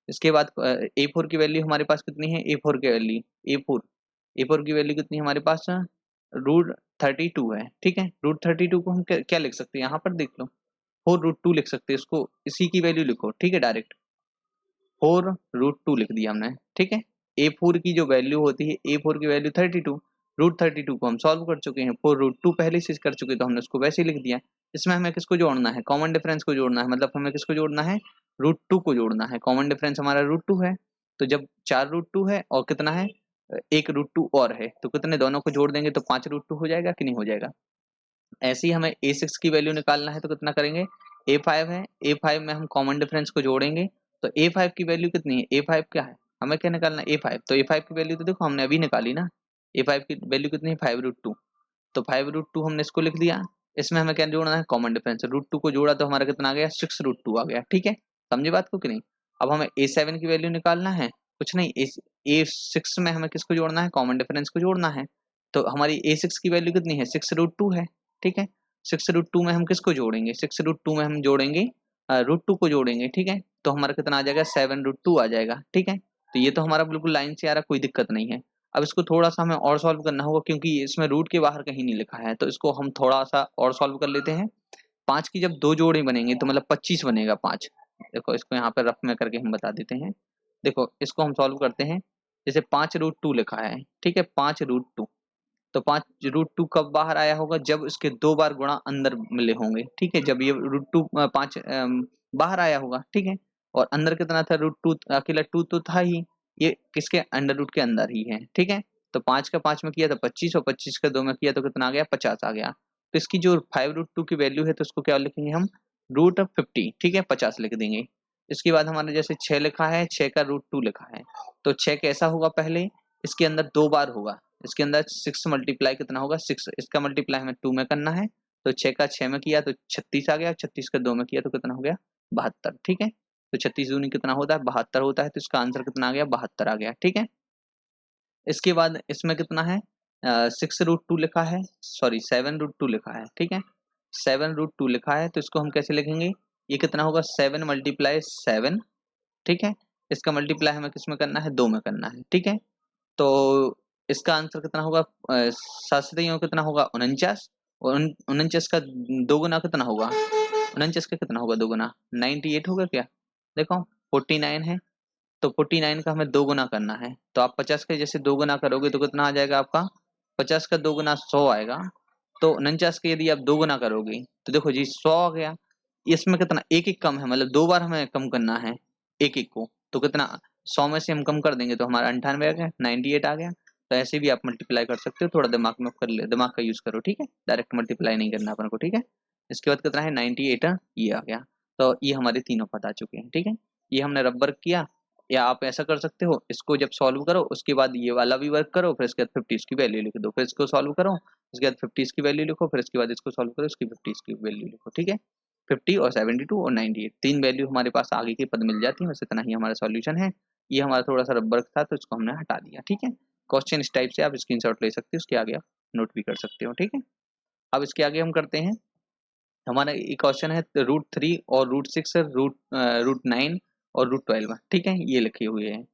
इसके बाद A4 की वैल्यू हमारे पास कितनी है, A4 की वैल्यू, A4 की वैल्यू कितनी है हमारे पास, √32 है, ठीक है। √32 को हम क्या लिख सकते हैं, यहाँ पर देख लो, 4√2 लिख सकते हैं इसको, इसी की वैल्यू लिखो, ठीक है, डायरेक्ट 4√2 लिख दिया हमने, ठीक है। A4 की जो वैल्यू होती है, A4 की वैल्यू 32, √32 को हम सॉल्व कर चुके हैं, 4√2 पहले से कर चुके, तो हमने उसको वैसे ही लिख दिया। इसमें हमें किसको जोड़ना है, कॉमन डिफरेंस को जोड़ना है, मतलब हमें किसको जोड़ना है, √2 को जोड़ना है। कॉमन डिफरेंस हमारा √2 है, तो जब 4√2 है और कितना है, एक √2 और है, तो कितने, दोनों को जोड़ देंगे तो 5√2 हो जाएगा कि नहीं हो जाएगा। ऐसे ही हमें A6 की वैल्यू निकालना है, तो कितना करेंगे, A5 है, A5 में हम कॉमन डिफरेंस को जोड़ेंगे, तो A5 की वैल्यू कितनी है, A5 क्या है, हमें क्या निकालना है, A5, तो A5 की वैल्यू तो देखो हमने अभी निकाली ना, A5 की वैल्यू कितनी है, 5√2, तो 5√2 हमने इसको लिख दिया। इसमें हमें क्या जोड़ना है, कॉमन डिफरेंस, √2 को जोड़ा तो हमारा कितना आ गया, 6√2 आ गया, ठीक है। समझे बात को कि नहीं। अब हमें A7 की वैल्यू निकालना है, कुछ नहीं, A6 में हमें किसको जोड़ना है, कॉमन डिफरेंस को जोड़ना है। तो हमारी A6 की वैल्यू कितनी है, 6√2 है, ठीक है। 6√2 में हम किसको जोड़ेंगे, 6√2 में हम जोड़ेंगे √2 को जोड़ेंगे, ठीक है। तो हमारा कितना आ जाएगा, 7√2 आ जाएगा, ठीक है। तो ये तो हमारा बिल्कुल लाइन से आ रहा, कोई दिक्कत नहीं है। अब इसको थोड़ा सा हमें और सॉल्व करना होगा, क्योंकि इसमें रूट के बाहर कहीं नहीं लिखा है, तो इसको हम थोड़ा सा और सॉल्व कर लेते हैं। 5 की जब 2 जोड़े बनेंगे तो मतलब 25 बनेगा 5। देखो इसको यहाँ पे रफ में करके हम बता देते हैं। देखो इसको हम सॉल्व करते हैं, जैसे 5√2 लिखा है, ठीक है, 5√2, तो 5√2 कब बाहर आया होगा, जब इसके 2 बार गुणा अंदर मिले होंगे, ठीक है। जब ये √2 5 बाहर आया होगा, ठीक है। और अंदर कितना था, √2 अकेला 2 तो था ही, ये किसके, अंडर रूट के अंदर ही है, ठीक है। तो 5 का 5 में किया तो 25, और 25 का 2 में किया तो कितना आ गया, 50 आ गया। तो इसकी जो 5√2 की वैल्यू है, तो उसको क्या लिखेंगे हम, √50, ठीक है, 50 लिख देंगे। इसके बाद हमारे जैसे 6 लिखा है, 6 का √2 लिखा है, तो 6 कैसा होगा, पहले इसके अंदर 2 बार होगा, इसके अंदर 6 मल्टीप्लाई कितना होगा, 6, इसका मल्टीप्लाई हमें 2 में करना है, तो 6 का 6 में किया तो 36 आ गया, 36 का 2 में किया तो कितना हो गया, 72, ठीक है। तो 36 दूनी कितना होता है, 72 होता है, तो इसका आंसर कितना आ गया, 72 आ गया, ठीक है। इसके बाद इसमें कितना है, 6√2 लिखा है, सॉरी 7√2 लिखा है, ठीक है, 7√2 लिखा है, तो इसको हम कैसे लिखेंगे, ये कितना होगा, 7 मल्टीप्लाई 7, ठीक है। इसका मल्टीप्लाई हमें किस में करना है, 2 में करना है, ठीक है। तो इसका आंसर कितना होगा, 7 कितना होगा, 49, और 49 का 2 गुना कितना होगा, 49 का कितना होगा 2 गुना, 98 होगा क्या, देखो 49 है, तो 49 का हमें 2 गुना करना है, तो आप 50 का जैसे 2 गुना करोगे तो कितना आ जाएगा आपका, 50 का 2 गुना 100 आएगा। तो 49 का यदि आप 2 गुना करोगे तो देखो जी 100 आ गया। इसमें कितना, एक एक कम है, मतलब 2 बार हमें कम करना है एक एक को, तो कितना, 100 में से हम कम कर देंगे तो हमारा 98 आ गया, 98 आ गया। तो ऐसे भी आप मल्टीप्लाई कर सकते हो, थोड़ा दिमाग में कर ले, दिमाग का यूज करो, ठीक है, डायरेक्ट मल्टीप्लाई नहीं करना अपन को, ठीक है। इसके बाद कितना है, 98 ये आ गया। तो ये हमारे तीनों पद आ चुके हैं, ठीक है। ये हमने रब वर्क किया, या आप ऐसा कर सकते हो, इसको जब सॉल्व करो उसके बाद ये वाला भी वर्क करो, फिर इसके बाद 50 की वैल्यू लिख दो, फिर इसको सॉल्व करो, इसके बाद 50 इसकी वैल्यू लिखो, फिर इसके बाद इसको सॉल्व करो, इसकी 50 इसकी वैल्यू लिखो, ठीक है। 50 और 72 और 98 तीन वैल्यू हमारे पास आगे के पद मिल जाती है। बस इतना ही हमारा सॉल्यूशन है। ये हमारा थोड़ा सा रबर था तो इसको हमने हटा दिया, ठीक है। क्वेश्चन इस टाइप से आप स्क्रीनशॉट ले सकते हो, उसके आगे आप नोट भी कर सकते हो, ठीक है। अब इसके आगे हम करते हैं, हमारा ये क्वेश्चन है √3 और √6 √9 और √12, ठीक है, ये लिखे हुए हैं।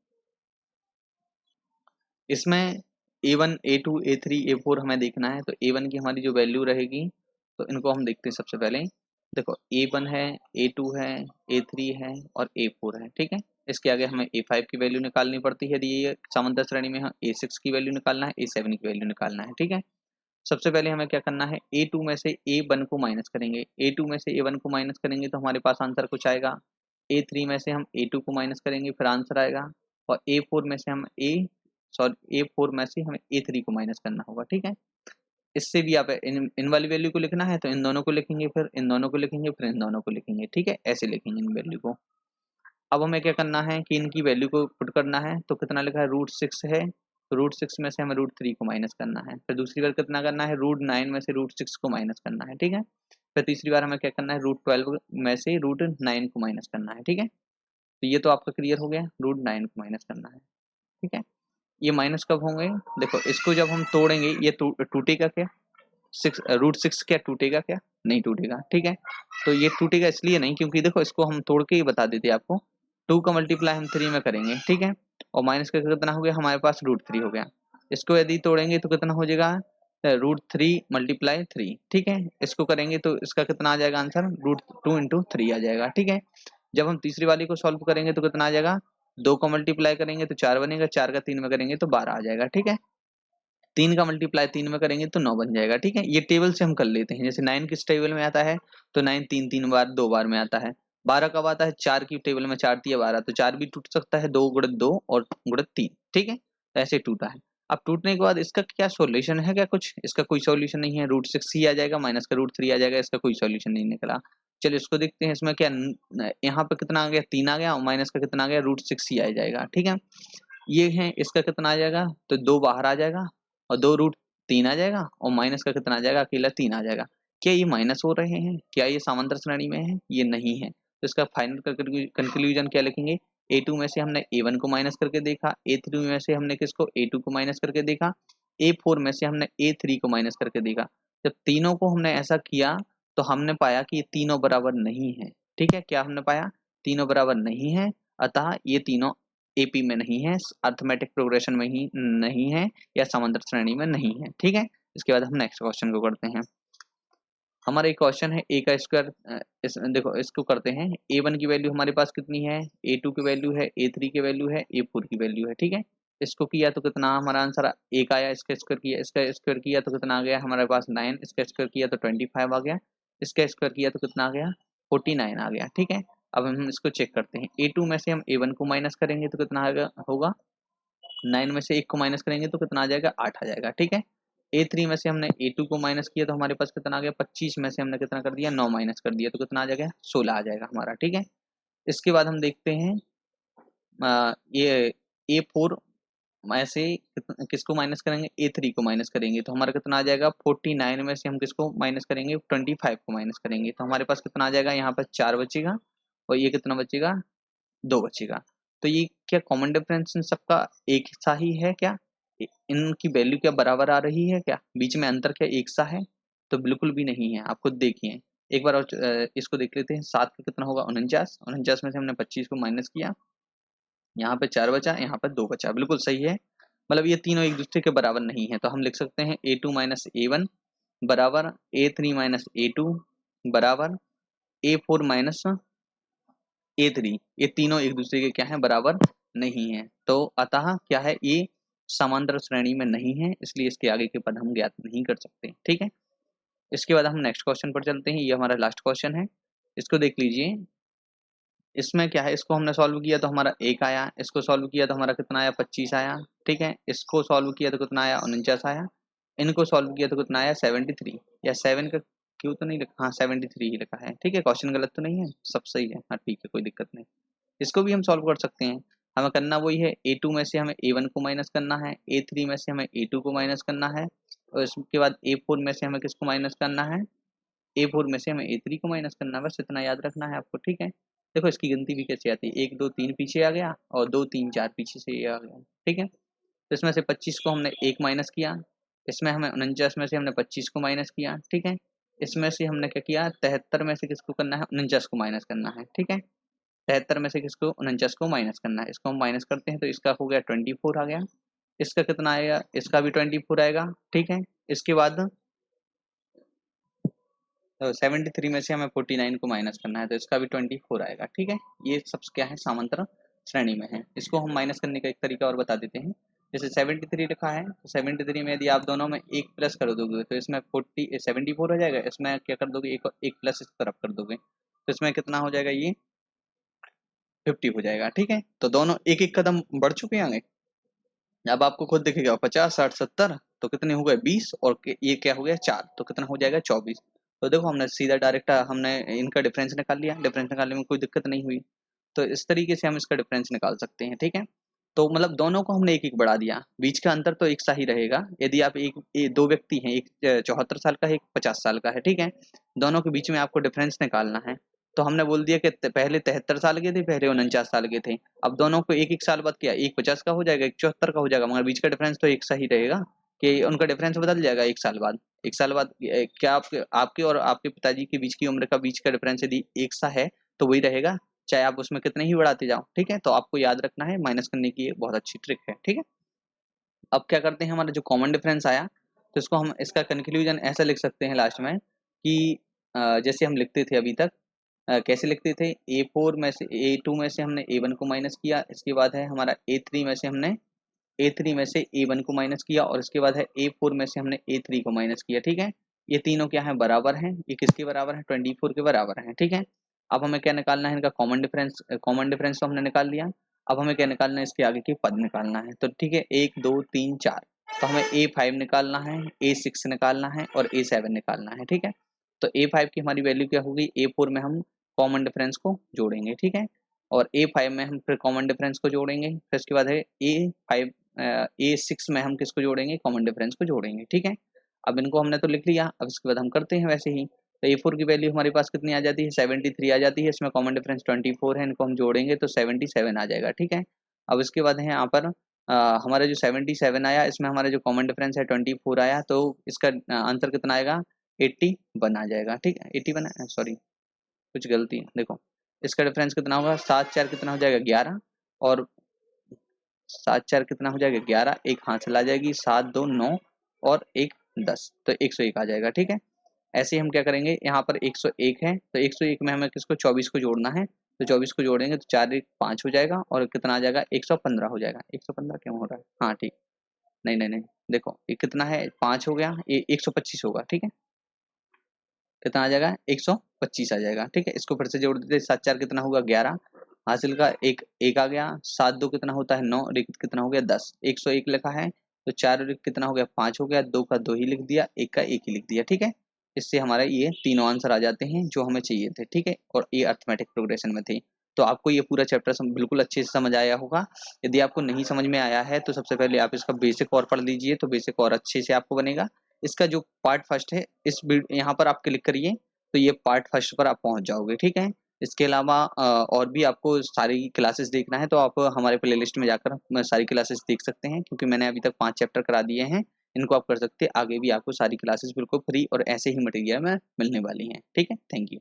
इसमें A1 A2 A3 A4 हमें देखना है। तो A1 की हमारी जो वैल्यू रहेगी, तो इनको हम देखते हैं। सबसे पहले देखो A1 है, A2 है, A3 है और A4 है, ठीक है। इसके आगे हमें A5 की वैल्यू निकालनी पड़ती है, यदि ये समांतर श्रेणी में है। A6 की वैल्यू निकालना है, A7 की वैल्यू निकालना है, ठीक है। सबसे पहले हमें क्या करना है, A2 में से A1 को माइनस करेंगे। A2 में से A1 को माइनस करेंगे तो हमारे पास आंसर कुछ आएगा। A3 में से हम A2 को माइनस करेंगे, फिर आंसर आएगा। और A4 में से A4 में से हमें A3 को माइनस करना होगा, ठीक है। इससे भी आप इन वाली वैल्यू को लिखना है तो इन दोनों को लिखेंगे, फिर इन दोनों को लिखेंगे, फिर इन दोनों को लिखेंगे, ठीक है। ऐसे लिखेंगे इन वैल्यू को। अब हमें क्या करना है कि इनकी वैल्यू को पुट करना है। तो कितना लिखा है, √6 है, तो √6 में से हमें √3 को माइनस करना है। फिर दूसरी बार कितना करना है, √9 में से √6 को माइनस करना है, ठीक है। फिर तीसरी बार हमें क्या करना है, √12 में से √9 को माइनस करना है, ठीक है। तो ये तो आपका क्लियर हो गया, √9 को माइनस करना है, ठीक है। ये माइनस कब होंगे, देखो इसको जब हम तोड़ेंगे ये टूटेगा क्या, √6 क्या टूटेगा क्या, नहीं टूटेगा, ठीक है। तो ये टूटेगा इसलिए नहीं क्योंकि देखो इसको हम तोड़ के ही बता देते आपको। 2 का मल्टीप्लाई हम 3 में करेंगे, ठीक है। और माइनस का कितना हो गया, हमारे पास √3 हो गया। इसको यदि तोड़ेंगे तो कितना हो जाएगा, √3 × 3, ठीक है। इसको करेंगे तो इसका कितना आ जाएगा आंसर, √2 × 3 आ जाएगा, ठीक है। जब हम तीसरी वाली को सॉल्व करेंगे तो कितना आ जाएगा, 2 का मल्टीप्लाई करेंगे तो 4 बनेगा, 4 का 3 में करेंगे तो 12 आ जाएगा, ठीक है। 3 का मल्टीप्लाई 3 में करेंगे तो 9 बन जाएगा, ठीक है। ये टेबल से हम कर लेते हैं। जैसे 9 किस टेबल में आता है, तो 9 तीन बार 2 बार में आता है। 12 कब आता है, 4 की टेबल में, 4 तिया 12, तो 4 भी टूट सकता है, 2 गुणित 2 और गुणित 3, ठीक है। तो ऐसे टूटा है। अब टूटने के बाद इसका क्या सॉल्यूशन है क्या, कुछ इसका कोई सॉल्यूशन नहीं है। √6 ही आ जाएगा, माइनस का √3 आ जाएगा, इसका कोई सॉल्यूशन नहीं निकला। चलिए इसको देखते हैं, इसमें क्या यहाँ पे कितना आ गया, 3 आ गया, और माइनस का कितना आ गया, √6 ही आ जाएगा, ठीक है। ये है, इसका कितना आ जाएगा, तो 2 बाहर आ जाएगा और 2√3 आ जाएगा, और माइनस का कितना आ जाएगा, अकेला 3 आ जाएगा। क्या ये माइनस हो रहे हैं, क्या ये समांतर श्रेणी में है, ये नहीं है। तो इसका फाइनल कंक्लूजन क्या लिखेंगे, A2 में से हमने A1 को माइनस करके देखा, A3 में से हमने किसको, A2 को माइनस करके देखा, A4 में से हमने A3 को माइनस करके देखा। जब तीनों को हमने ऐसा किया तो हमने पाया कि ये तीनों बराबर नहीं है, ठीक है। क्या हमने पाया, तीनों बराबर नहीं है, अतः ये तीनों AP में नहीं है, अर्थमेटिक प्रोग्रेशन में ही नहीं है, या समांतर श्रेणी में नहीं है, ठीक है। इसके बाद हम नेक्स्ट क्वेश्चन को करते हैं। हमारा एक क्वेश्चन है A का स्क्वायर, देखो इसको करते हैं। A1 की वैल्यू हमारे पास कितनी है, A2 की वैल्यू है, A3 की वैल्यू है, A4 की वैल्यू है, ठीक है। इसको किया तो कितना हमारा आंसर 1 आया, इसका स्क्वायर किया, इसका स्क्वायर किया तो कितना आ गया हमारे पास 9, इसका स्क्वायर किया तो 25 आ गया, इसका स्क्वायर किया तो कितना आ गया 49 आ गया, ठीक है। अब हम इसको चेक करते हैं। A2 में से हम A1 को माइनस करेंगे तो कितना होगा, 9 में से 1 को माइनस करेंगे तो कितना आ जाएगा, 8 आ जाएगा, ठीक है। A3 में से हमने A2 को माइनस किया तो हमारे पास कितना आ गया, 25 में से हमने कितना कर दिया, 9 माइनस कर दिया तो कितना आ जाएगा, 16 आ जाएगा हमारा, ठीक है। इसके बाद हम देखते हैं ये A4 में से किसको माइनस करेंगे, A3 को माइनस करेंगे तो हमारा कितना आ जाएगा, 49 में से हम किसको माइनस करेंगे, 25 को माइनस करेंगे तो हमारे पास कितना आ जाएगा, यहाँ पर 4 बचेगा, और ये कितना बचेगा, 2 बचेगा। तो ये क्या कॉमन डिफरेंस इन सबका एक सा ही है क्या, इनकी वैल्यू क्या बराबर आ रही है क्या, बीच में अंतर क्या एक सा है, तो बिल्कुल भी नहीं है। आप खुद देखिए एक बार, और इसको देख लेते हैं। 7 का कितना होगा, 49 में से हमने 25 को माइनस किया, यहाँ पे 4 बचा, यहाँ पे 2 बचा, बिल्कुल सही है। मतलब ये तीनों एक दूसरे के बराबर नहीं है, तो हम लिख सकते हैं A2 माइनस A1 बराबर A3 माइनस A2 बराबर A4 माइनस A3, ये तीनों एक दूसरे के क्या है, बराबर नहीं है। तो अतः क्या है, ये समांतर श्रेणी में नहीं है, इसलिए इसके आगे के पद हम ज्ञात नहीं कर सकते, ठीक है। इसके बाद हम नेक्स्ट क्वेश्चन पर चलते हैं। ये हमारा लास्ट क्वेश्चन है, इसको देख लीजिए। इसमें क्या है, इसको हमने सॉल्व किया तो हमारा 1 आया, इसको सॉल्व किया तो हमारा कितना आया, 25 आया, ठीक है। इसको सॉल्व किया तो कितना आया, 49 आया। इनको सॉल्व किया तो कितना आया, 73, या 7 का क्यों तो नहीं लिखा, हाँ 73 ही लिखा है, ठीक है। क्वेश्चन गलत तो नहीं है, सब सही है, हाँ ठीक है, कोई दिक्कत नहीं। इसको भी हम सॉल्व कर सकते हैं। हमें करना वही है, A2 में से हमें A1 को माइनस करना है, A3 में से हमें A2 को माइनस करना है, और इसके बाद A4 में से हमें किसको माइनस करना है, A4 में से हमें A3 को माइनस करना है, बस इतना याद रखना है आपको, ठीक है। देखो इसकी गिनती भी कैसे आती है, 1 2 3 पीछे आ गया और 2 3 4 पीछे से ये आ गया, ठीक है। तो इसमें से 25 को हमने 1 माइनस किया, इसमें हमें 49 में से हमने 25 को माइनस किया, ठीक है। इसमें से हमने क्या किया, 73 में से किसको करना है, 49 को माइनस करना है, ठीक है। 73 में से किसको, 49 को माइनस करना है, इसको हम माइनस करते हैं तो इसका हो गया 24 आ गया, इसका कितना आएगा, इसका भी 24 आएगा, ठीक है। इसके बाद 73 में से हमें 49 को माइनस करना है तो इसका भी 24 आएगा, ठीक है। ये सब क्या है, समांतर श्रेणी में है। इसको हम माइनस करने का एक तरीका और बता देते हैं। जैसे 73 लिखा है तो 73 में यदि आप दोनों में एक प्लस कर दोगे तो इसमें 74 हो जाएगा, इसमें क्या कर दोगे, एक प्लस इस तरफ कर दोगे तो इसमें कितना हो जाएगा, ये 50 हो जाएगा, ठीक है। तो दोनों एक एक कदम बढ़ चुके हैं आगे। अब आपको खुद दिखेगा 50 60 70 तो कितने हो गए 20 और ये क्या हो गया 4 तो कितना हो जाएगा 24। तो देखो हमने सीधा डायरेक्ट हमने इनका डिफरेंस निकाल लिया, डिफरेंस निकालने में कोई दिक्कत नहीं हुई। तो इस तरीके से हम इसका डिफरेंस निकाल सकते हैं, ठीक है। तो मतलब दोनों को हमने एक एक बढ़ा दिया, बीच का अंतर तो एक सा ही रहेगा। यदि आप दो व्यक्ति हैं, एक 74 साल का है, एक 50 साल का है, ठीक है। दोनों के बीच में आपको डिफरेंस निकालना है। तो हमने बोल दिया कि पहले 73 साल के थे, पहले 49 साल के थे। अब दोनों को एक एक साल बाद किया, एक 50 का हो जाएगा, एक 74 का हो जाएगा, मगर बीच का डिफरेंस तो एक सा ही रहेगा कि उनका डिफरेंस बदल जाएगा एक साल बाद। एक साल बाद क्या आपके और आपके पिताजी के बीच की उम्र का बीच का डिफरेंस यदि एक सा है तो वही रहेगा, चाहे आप उसमें कितने ही बढ़ाते जाओ, ठीक है। तो आपको याद रखना है, माइनस करने की एक बहुत अच्छी ट्रिक है, ठीक है। अब क्या करते हैं, हमारा जो कॉमन डिफरेंस आया तो इसको हम इसका कंक्लूजन ऐसा लिख सकते हैं लास्ट में कि जैसे हम लिखते थे अभी तक, कैसे लिखते थे, A4 में से A2 में से हमने A1 को माइनस किया, इसके बाद है हमारा A3 में से हमने A3 में से A1 को माइनस किया और इसके बाद है A4 में से हमने A3 को माइनस किया, ठीक है। ये तीनों क्या है, बराबर हैं। ये किसके बराबर है, 24 के बराबर हैं, ठीक है। अब हमें क्या निकालना है, इनका कॉमन डिफरेंस। कॉमन डिफरेंस तो हमने निकाल लिया। अब हमें क्या निकालना है, इसके आगे की पद निकालना है। तो ठीक है, 1 2 3 4 तो हमें A5 निकालना है, A6 निकालना है और A7 निकालना है, ठीक है। तो A5 की हमारी वैल्यू क्या होगी, A4 में हम कॉमन डिफरेंस को जोड़ेंगे, ठीक है। और A5 में हम फिर कॉमन डिफरेंस को जोड़ेंगे, फिर इसके बाद है A5 A6 में हम किसको जोड़ेंगे, कॉमन डिफरेंस को जोड़ेंगे, ठीक है। अब इनको हमने तो लिख लिया, अब इसके बाद हम करते हैं वैसे ही। तो A4 की वैल्यू हमारे पास कितनी आ जाती है, 73 आ जाती है, इसमें कॉमन डिफरेंस 24 है, इनको हम जोड़ेंगे तो 77 आ जाएगा, ठीक है। अब इसके बाद है यहाँ पर हमारा जो 77 आया, इसमें हमारा जो कॉमन डिफरेंस है 24 आया, तो इसका आंसर कितना आएगा, 81 आ जाएगा, ठीक है। 81, सॉरी कुछ गलती है, देखो इसका डिफरेंस कितना होगा, 7 4 कितना हो जाएगा 11 और 7 4 कितना हो जाएगा 11, एक हाथ चला जाएगी, 7 2 9 और एक 10 तो 101 आ जाएगा, ठीक है। ऐसे ही हम क्या करेंगे, यहाँ पर 101 है तो 101 में हमें किसको 24 को जोड़ना है, तो 24 को जोड़ेंगे तो 4 1 5 हो जाएगा और कितना आ जाएगा 115 हो जाएगा। 115 क्यों हो रहा है, हाँ ठीक, नहीं नहीं नहीं, देखो ये कितना है 5 हो गया, ये 125 होगा, ठीक है। कितना आ जाएगा 125 आ जाएगा, ठीक है। इसको फिर से जोड़ देते, 7 4 कितना होगा 11, हासिल का एक एक आ गया, 7 2 कितना होता है 9 और एक कितना हो गया 10, 101 लिखा है तो 4 और एक कितना हो गया 5 हो गया, 2 का 2 ही लिख दिया, 1 का 1 ही लिख दिया, ठीक है। इससे हमारा ये तीनों आंसर आ जाते हैं जो हमें चाहिए थे, ठीक है। और ये अर्थमेटिक प्रोग्रेशन में थे। तो आपको ये पूरा चैप्टर बिल्कुल अच्छे से समझ आया होगा। यदि आपको नहीं समझ में आया है तो सबसे पहले आप इसका बेसिक और पढ़ लीजिए, तो बेसिक और अच्छे से आपको बनेगा। इसका जो पार्ट फर्स्ट है, इस यहाँ पर आप क्लिक करिए तो ये पार्ट फर्स्ट पर आप पहुंच जाओगे, ठीक है। इसके अलावा और भी आपको सारी क्लासेस देखना है तो आप हमारे प्लेलिस्ट में जाकर सारी क्लासेस देख सकते हैं, क्योंकि मैंने अभी तक 5 चैप्टर करा दिए हैं। इनको आप कर सकते हैं, आगे भी आपको सारी क्लासेस बिल्कुल फ्री और ऐसे ही मटेरियल में मिलने वाली हैं, ठीक है। Thank you.